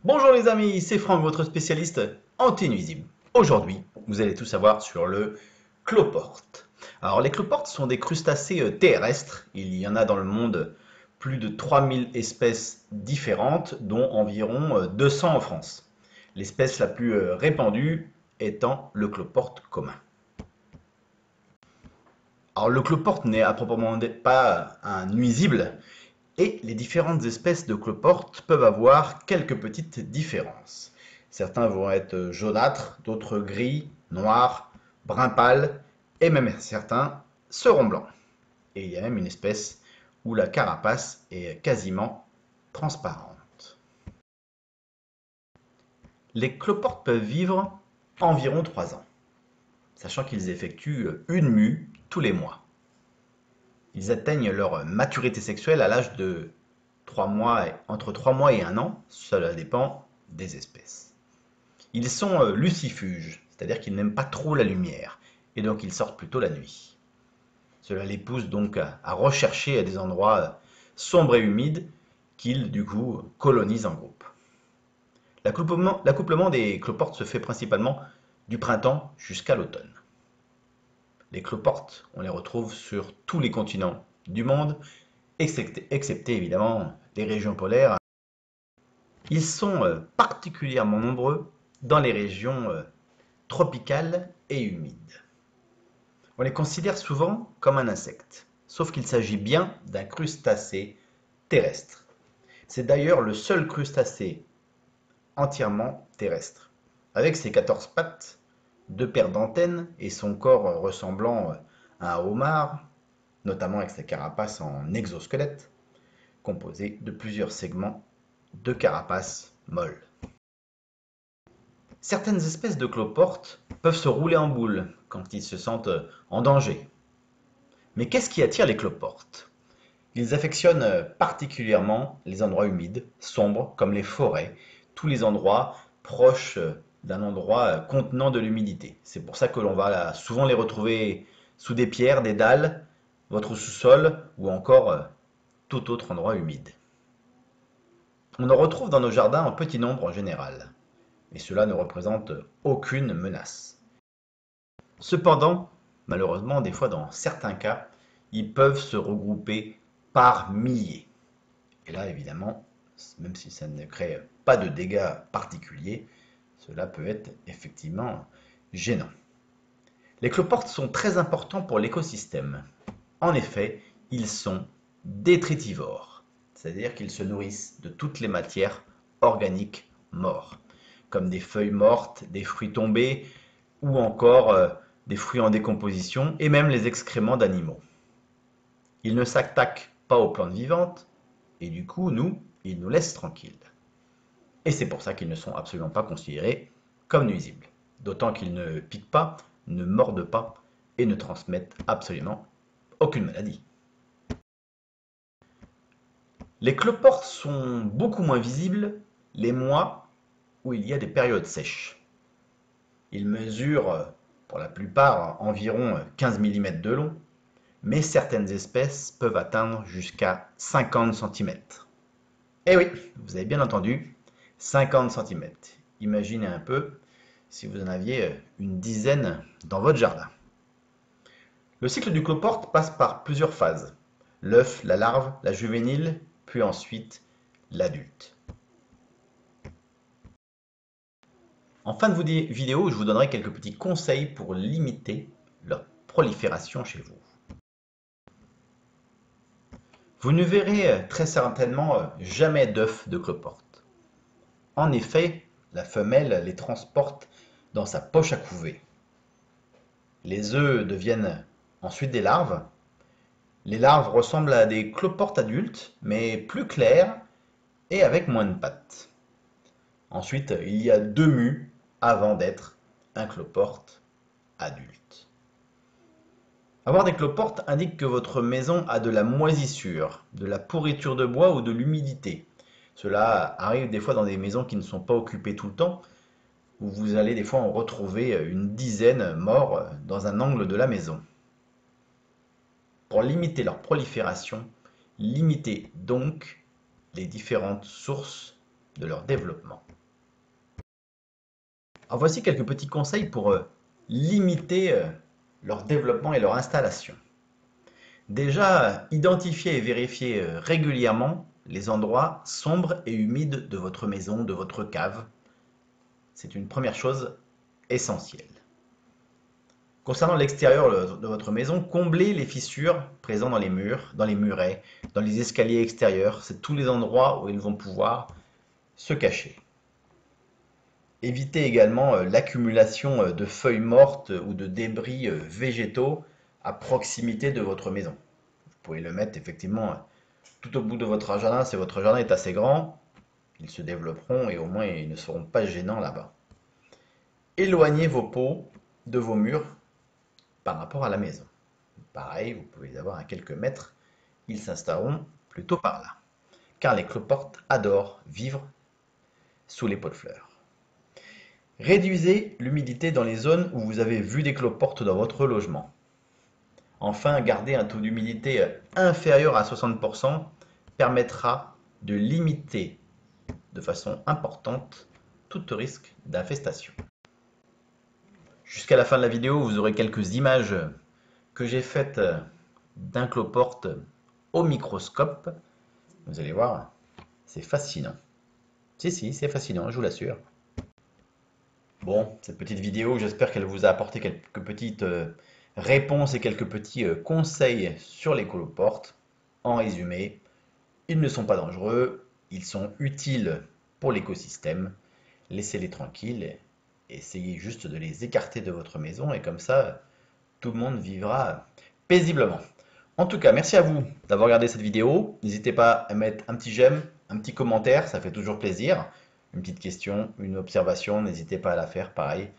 Bonjour les amis, c'est Franck, votre spécialiste anti-nuisible. Aujourd'hui, vous allez tout savoir sur le cloporte. Alors les cloportes sont des crustacés terrestres. Il y en a dans le monde plus de 3000 espèces différentes, dont environ 200 en France. L'espèce la plus répandue étant le cloporte commun. Alors le cloporte n'est à proprement dit pas un nuisible, et les différentes espèces de cloportes peuvent avoir quelques petites différences. Certains vont être jaunâtres, d'autres gris, noirs, brun pâle, et même certains seront blancs. Et il y a même une espèce où la carapace est quasiment transparente. Les cloportes peuvent vivre environ 3 ans, sachant qu'ils effectuent une mue tous les mois. Ils atteignent leur maturité sexuelle à l'âge de 3 mois, entre 3 mois et 1 an, cela dépend des espèces. Ils sont lucifuges, c'est-à-dire qu'ils n'aiment pas trop la lumière, et donc ils sortent plutôt la nuit. Cela les pousse donc à rechercher des endroits sombres et humides qu'ils, du coup, colonisent en groupe. L'accouplement des cloportes se fait principalement du printemps jusqu'à l'automne. Les cloportes, on les retrouve sur tous les continents du monde, excepté évidemment les régions polaires. Ils sont particulièrement nombreux dans les régions tropicales et humides. On les considère souvent comme un insecte, sauf qu'il s'agit bien d'un crustacé terrestre. C'est d'ailleurs le seul crustacé entièrement terrestre. Avec ses 14 pattes, 2 paires d'antennes et son corps ressemblant à un homard, notamment avec sa carapace en exosquelette, composée de plusieurs segments de carapace molle. Certaines espèces de cloportes peuvent se rouler en boule quand ils se sentent en danger. Mais qu'est-ce qui attire les cloportes? Ils affectionnent particulièrement les endroits humides, sombres, comme les forêts, tous les endroits proches d'un endroit contenant de l'humidité. C'est pour ça que l'on va souvent les retrouver sous des pierres, des dalles, votre sous-sol ou encore tout autre endroit humide. On en retrouve dans nos jardins en petit nombre en général, et cela ne représente aucune menace. Cependant, malheureusement, des fois dans certains cas, ils peuvent se regrouper par milliers. Et là, évidemment, même si ça ne crée pas de dégâts particuliers, cela peut être effectivement gênant. Les cloportes sont très importants pour l'écosystème. En effet, ils sont détritivores, c'est-à-dire qu'ils se nourrissent de toutes les matières organiques mortes, comme des feuilles mortes, des fruits tombés ou encore des fruits en décomposition et même les excréments d'animaux. Ils ne s'attaquent pas aux plantes vivantes et du coup, ils nous laissent tranquilles. Et c'est pour ça qu'ils ne sont absolument pas considérés comme nuisibles. D'autant qu'ils ne piquent pas, ne mordent pas et ne transmettent absolument aucune maladie. Les cloportes sont beaucoup moins visibles les mois où il y a des périodes sèches. Ils mesurent pour la plupart environ 15 mm de long, mais certaines espèces peuvent atteindre jusqu'à 50 cm. Eh oui, vous avez bien entendu, 50 cm. Imaginez un peu si vous en aviez une dizaine dans votre jardin. Le cycle du cloporte passe par plusieurs phases. L'œuf, la larve, la juvénile, puis ensuite l'adulte. En fin de vidéo, je vous donnerai quelques petits conseils pour limiter leur prolifération chez vous. Vous ne verrez très certainement jamais d'œufs de cloporte. En effet, la femelle les transporte dans sa poche à couver. Les œufs deviennent ensuite des larves. Les larves ressemblent à des cloportes adultes, mais plus claires et avec moins de pattes. Ensuite, il y a 2 mues avant d'être un cloporte adulte. Avoir des cloportes indique que votre maison a de la moisissure, de la pourriture de bois ou de l'humidité. Cela arrive des fois dans des maisons qui ne sont pas occupées tout le temps, où vous allez des fois en retrouver une dizaine morts dans un angle de la maison. Pour limiter leur prolifération, limitez donc les différentes sources de leur développement. Alors voici quelques petits conseils pour limiter leur développement et leur installation. Déjà, identifiez et vérifiez régulièrement les endroits sombres et humides de votre maison, de votre cave. C'est une première chose essentielle. Concernant l'extérieur de votre maison, comblez les fissures présentes dans les murs, dans les murets, dans les escaliers extérieurs. C'est tous les endroits où ils vont pouvoir se cacher. Évitez également l'accumulation de feuilles mortes ou de débris végétaux à proximité de votre maison. Vous pouvez le mettre effectivement tout au bout de votre jardin si votre jardin est assez grand. Ils se développeront et au moins ils ne seront pas gênants là-bas. Éloignez vos pots de vos murs par rapport à la maison. Pareil, vous pouvez les avoir à quelques mètres. Ils s'installeront plutôt par là. Car les cloportes adorent vivre sous les pots de fleurs. Réduisez l'humidité dans les zones où vous avez vu des cloportes dans votre logement. Enfin, garder un taux d'humidité inférieur à 60% permettra de limiter de façon importante tout risque d'infestation. Jusqu'à la fin de la vidéo, vous aurez quelques images que j'ai faites d'un cloporte au microscope. Vous allez voir, c'est fascinant. Si, c'est fascinant, je vous l'assure. Bon, cette petite vidéo, j'espère qu'elle vous a apporté quelques petites réponses et quelques petits conseils sur les cloportes. En résumé, ils ne sont pas dangereux, ils sont utiles pour l'écosystème. Laissez-les tranquilles, essayez juste de les écarter de votre maison et comme ça, tout le monde vivra paisiblement. En tout cas, merci à vous d'avoir regardé cette vidéo. N'hésitez pas à mettre un petit j'aime, un petit commentaire, ça fait toujours plaisir. Une petite question, une observation, n'hésitez pas à la faire pareil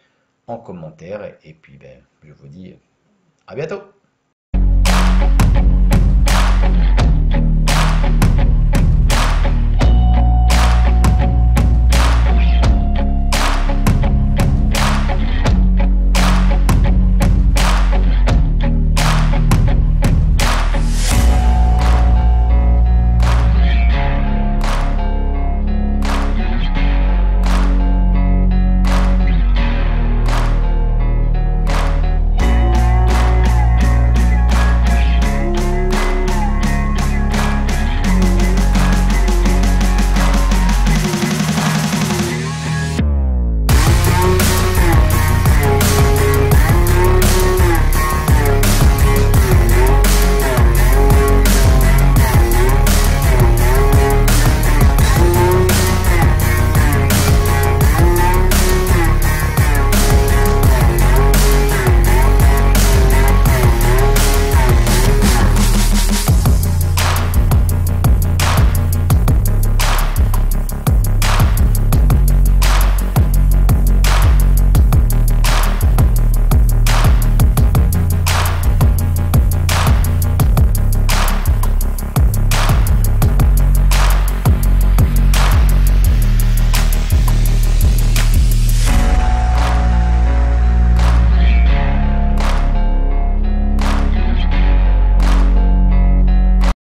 en commentaire. Et puis, je vous dis à bientôt.